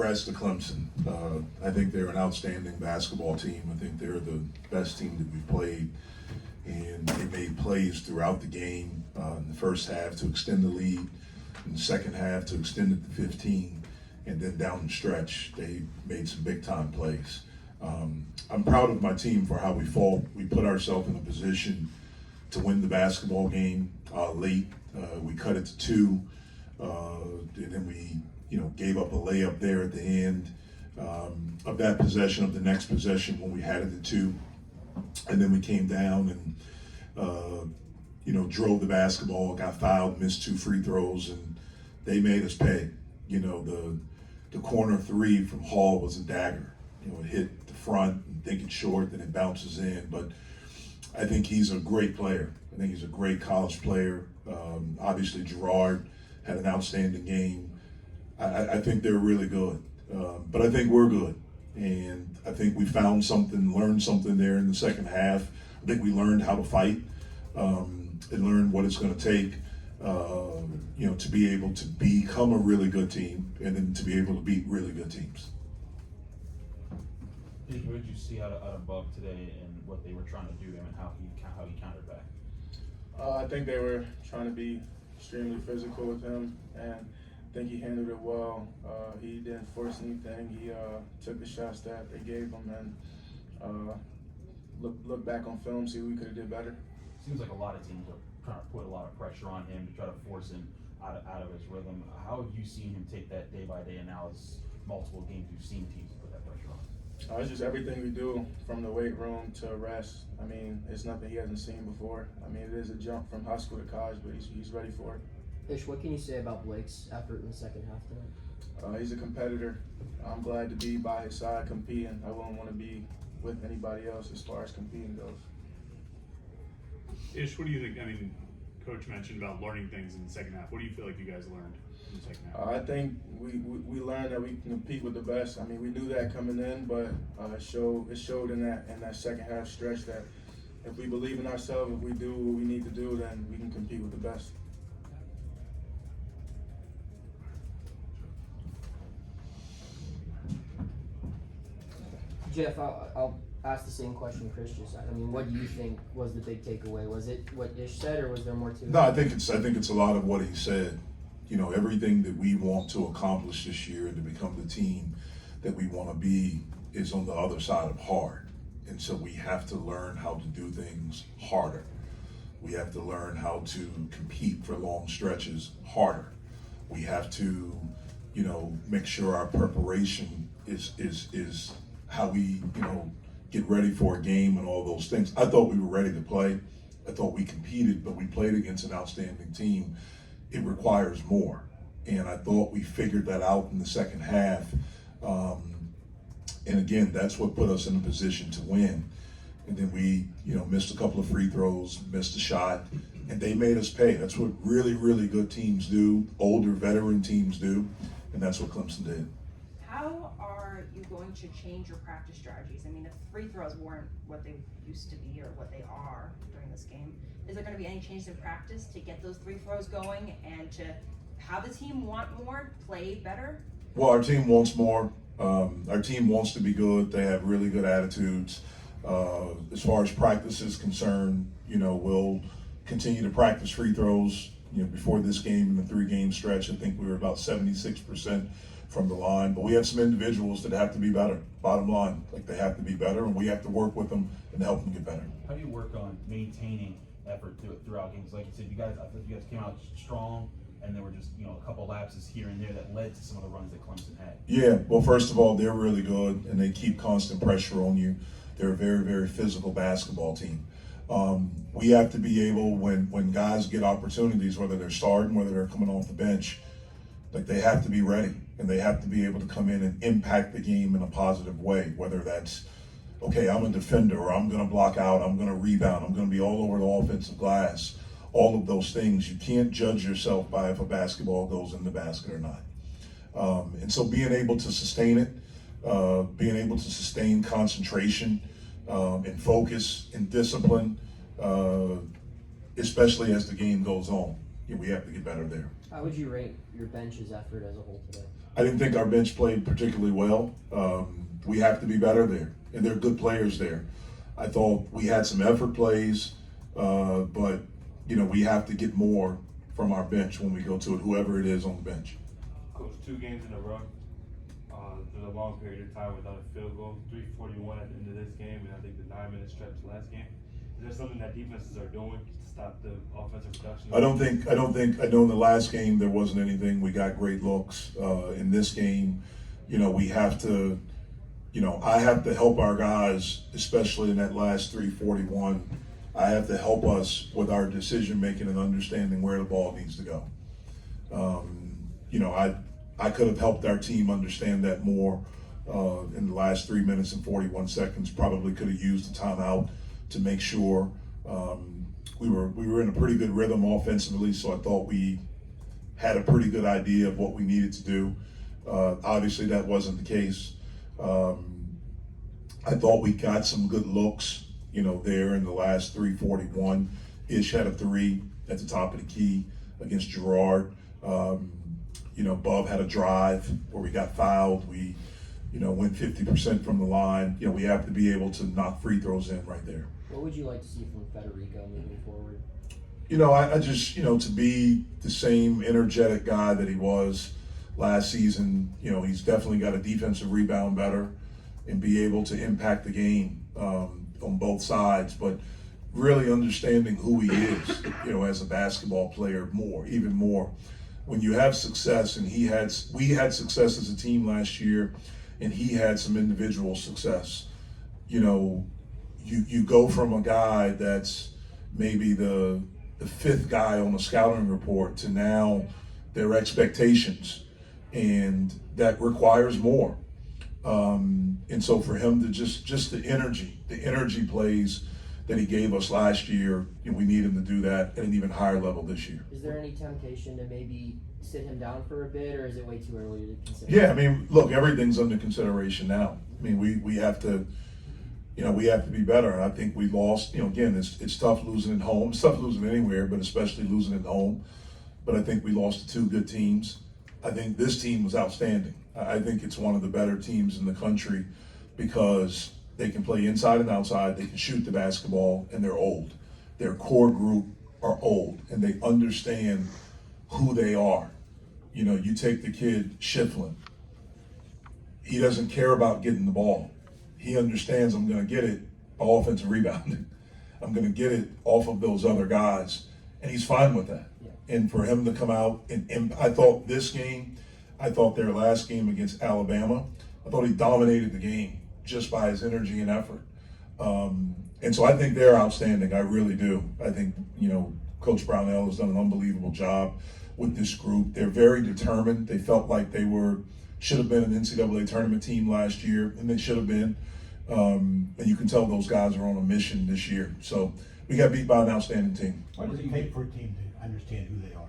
congrats to Clemson. I think they're an outstanding basketball team. I think they're the best team that we've played. And they made plays throughout the game in the first half to extend the lead, in the second half to extend it to 15, and then down the stretch, they made some big-time plays. I'm proud of my team for how we fought. We put ourselves in a position to win the basketball game late. We cut it to 2, and then we gave up a layup there at the end of that possession, of the next possession when we had it at 2. And then we came down and, drove the basketball, got fouled, missed 2 free throws, and they made us pay. The corner 3 from Hall was a dagger. It hit the front, and think it's short, then it bounces in. But I think he's a great player. I think he's a great college player. Obviously, Gerard had an outstanding game. I think they're really good. But I think we're good. And I think we found something, learned something there in the second half. I think we learned how to fight and learned what it's going to take, to be able to become a really good team and then to be able to beat really good teams. What did you see out of Bub today and what they were trying to do and how he countered back? I think they were trying to be extremely physical with him, and I think he handled it well. He didn't force anything. He took the shots that they gave him and look back on film, see what we could have did better. Seems like a lot of teams are trying to put a lot of pressure on him to try to force him out of his rhythm. How have you seen him take that day by day, and now it's multiple games you've seen teams put that pressure on? It's just everything we do from the weight room to rest. I mean, it's nothing he hasn't seen before. I mean, it is a jump from high school to college, but he's ready for it. Ish, what can you say about Blake's effort in the second half tonight? He's a competitor. I'm glad to be by his side competing. I wouldn't want to be with anybody else as far as competing goes. Ish, what do you think? I mean, Coach mentioned about learning things in the second half. What do you feel like you guys learned in the second half? I think we learned that we can compete with the best. I mean, we knew that coming in, but it showed in that second half stretch that if we believe in ourselves, if we do what we need to do, then we can compete with the best. Jeff, I'll ask the same question Chris just asked. I mean, what do you think was the big takeaway? Was it what Ish said, or was there more to it? No, I think it's a lot of what he said. Everything that we want to accomplish this year and to become the team that we want to be is on the other side of hard. And so we have to learn how to do things harder. We have to learn how to compete for long stretches harder. We have to, make sure our preparation is how we, get ready for a game and all those things. I thought we were ready to play. I thought we competed, but we played against an outstanding team. It requires more. And I thought we figured that out in the second half. And again, that's what put us in a position to win. And then we, missed a couple of free throws, missed a shot, and they made us pay. That's what really, really good teams do, older veteran teams do, and that's what Clemson did. How are you going to change your practice strategies? I mean, if free throws weren't what they used to be or what they are during this game, is there going to be any changes in practice to get those free throws going and to have the team want more, play better? Well, our team wants more. Our team wants to be good. They have really good attitudes. As far as practice is concerned, we'll continue to practice free throws. Before this game, in the 3-game stretch, I think we were about 76% from the line. But we have some individuals that have to be better. Bottom line, they have to be better, and we have to work with them and help them get better. How do you work on maintaining effort throughout games? Like you said, I thought you guys came out strong, and there were just a couple lapses here and there that led to some of the runs that Clemson had. Yeah, well, first of all, they're really good, and they keep constant pressure on you. They're a very, very physical basketball team. We have to be able, when guys get opportunities, whether they're starting, whether they're coming off the bench, they have to be ready, and they have to be able to come in and impact the game in a positive way, whether that's, okay, I'm a defender, or I'm going to block out, I'm going to rebound, I'm going to be all over the offensive glass. All of those things, you can't judge yourself by if a basketball goes in the basket or not. And so being able to sustain it, being able to sustain concentration and focus and discipline, especially as the game goes on, we have to get better there. How would you rate your bench's effort as a whole today? I didn't think our bench played particularly well. We have to be better there, and there are good players there. I thought we had some effort plays, but we have to get more from our bench when we go to it, whoever it is on the bench. Coach, 2 games in a row. There's a long period of time without a field goal. 3:41 at the end of this game, and I think the 9-minute stretch last game. Is there something that defenses are doing to stop the offensive production? I know in the last game there wasn't anything. We got great looks. In this game, we have to, I have to help our guys, especially in that last 3:41. I have to help us with our decision making and understanding where the ball needs to go. I could have helped our team understand that more in the last 3 minutes and 41 seconds. Probably could have used the timeout to make sure we were in a pretty good rhythm offensively. So I thought we had a pretty good idea of what we needed to do. Obviously, that wasn't the case. I thought we got some good looks, there in the last 3:41. Ish had a 3 at the top of the key against Gerard. Bub had a drive where we got fouled. We, went 50% from the line. We have to be able to knock free throws in right there. What would you like to see from Federico moving forward? I just, to be the same energetic guy that he was last season. He's definitely got a defensive rebound better and be able to impact the game on both sides. But really understanding who he is, as a basketball player even more. When you have success, and we had success as a team last year, and he had some individual success. You go from a guy that's maybe the 5th guy on the scouting report to now their expectations, and that requires more. And so for him to just the energy plays that he gave us last year, we need him to do that at an even higher level this year. Is there any temptation to maybe sit him down for a bit, or is it way too early to consider? Yeah, look, everything's under consideration now. We have to, we have to be better. And I think we lost, again, it's tough losing at home. It's tough losing anywhere, but especially losing at home. But I think we lost to 2 good teams. I think this team was outstanding. I think it's one of the better teams in the country because they can play inside and outside, they can shoot the basketball, and they're old. Their core group are old, and they understand who they are. You take the kid Shiflin. He doesn't care about getting the ball. He understands I'm going to get it by offensive rebounding. I'm going to get it off of those other guys, and he's fine with that. Yeah. And for him to come out, and I thought their last game against Alabama, I thought he dominated the game just by his energy and effort. And so I think they're outstanding. I really do. I think, Coach Brownell has done an unbelievable job with this group. They're very determined. They felt like they should have been an NCAA tournament team last year, and they should have been. And you can tell those guys are on a mission this year. So we got beat by an outstanding team. What does it take for a team to understand who they are?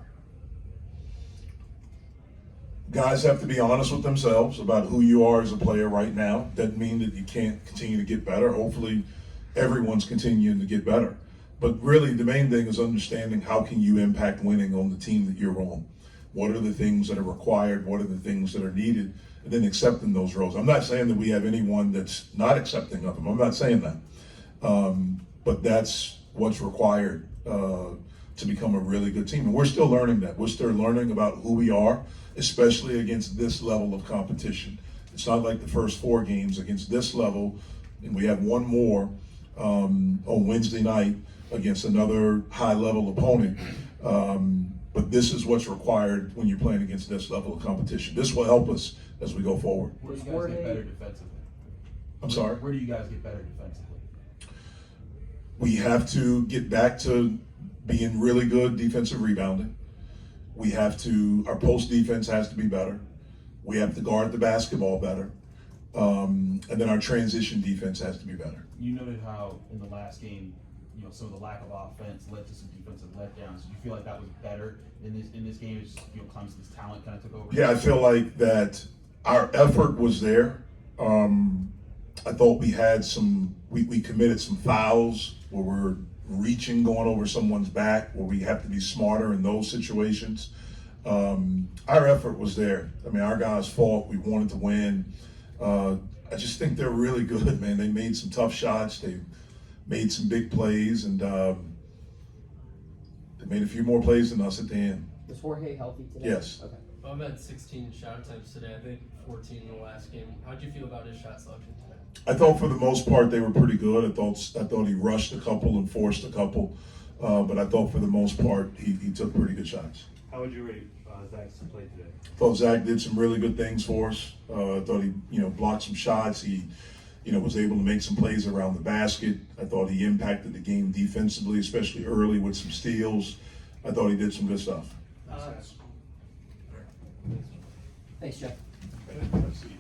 Guys have to be honest with themselves about who you are as a player right now. Doesn't mean that you can't continue to get better. Hopefully everyone's continuing to get better. But really the main thing is understanding how can you impact winning on the team that you're on. What are the things that are required? What are the things that are needed? And then accepting those roles. I'm not saying that we have anyone that's not accepting of them. I'm not saying that. But that's what's required to become a really good team. And we're still learning that. We're still learning about who we are, especially against this level of competition. It's not like the first 4 games against this level, and we have one more on Wednesday night against another high-level opponent. But this is what's required when you're playing against this level of competition. This will help us as we go forward. Where do you guys get better defensively? I'm sorry? Where do you guys get better defensively? We have to get back to being really good defensive rebounding. We have to, our post defense has to be better. We have to guard the basketball better. And then our transition defense has to be better. You noted how in the last game, some of the lack of offense led to some defensive letdowns. Do you feel like that was better in this game? It's just, Clemson's talent kind of took over? Yeah, I feel like that our effort was there. I thought we had we committed some fouls where we're reaching, going over someone's back, where we have to be smarter in those situations. Our effort was there. I mean, our guys fought. We wanted to win. I just think they're really good, man. They made some tough shots. They made some big plays, and they made a few more plays than us at the end. Was Jorge healthy today? Yes. Okay. I'm at 16 shot attempts today. I think 14 in the last game. How'd you feel about his shot selection today? I thought for the most part they were pretty good. I thought he rushed a couple and forced a couple, but I thought for the most part he took pretty good shots. How would you rate Zach's play today? I thought Zach did some really good things for us. I thought he blocked some shots. He was able to make some plays around the basket. I thought he impacted the game defensively, especially early with some steals. I thought he did some good stuff. Thanks, Jeff. Let's see.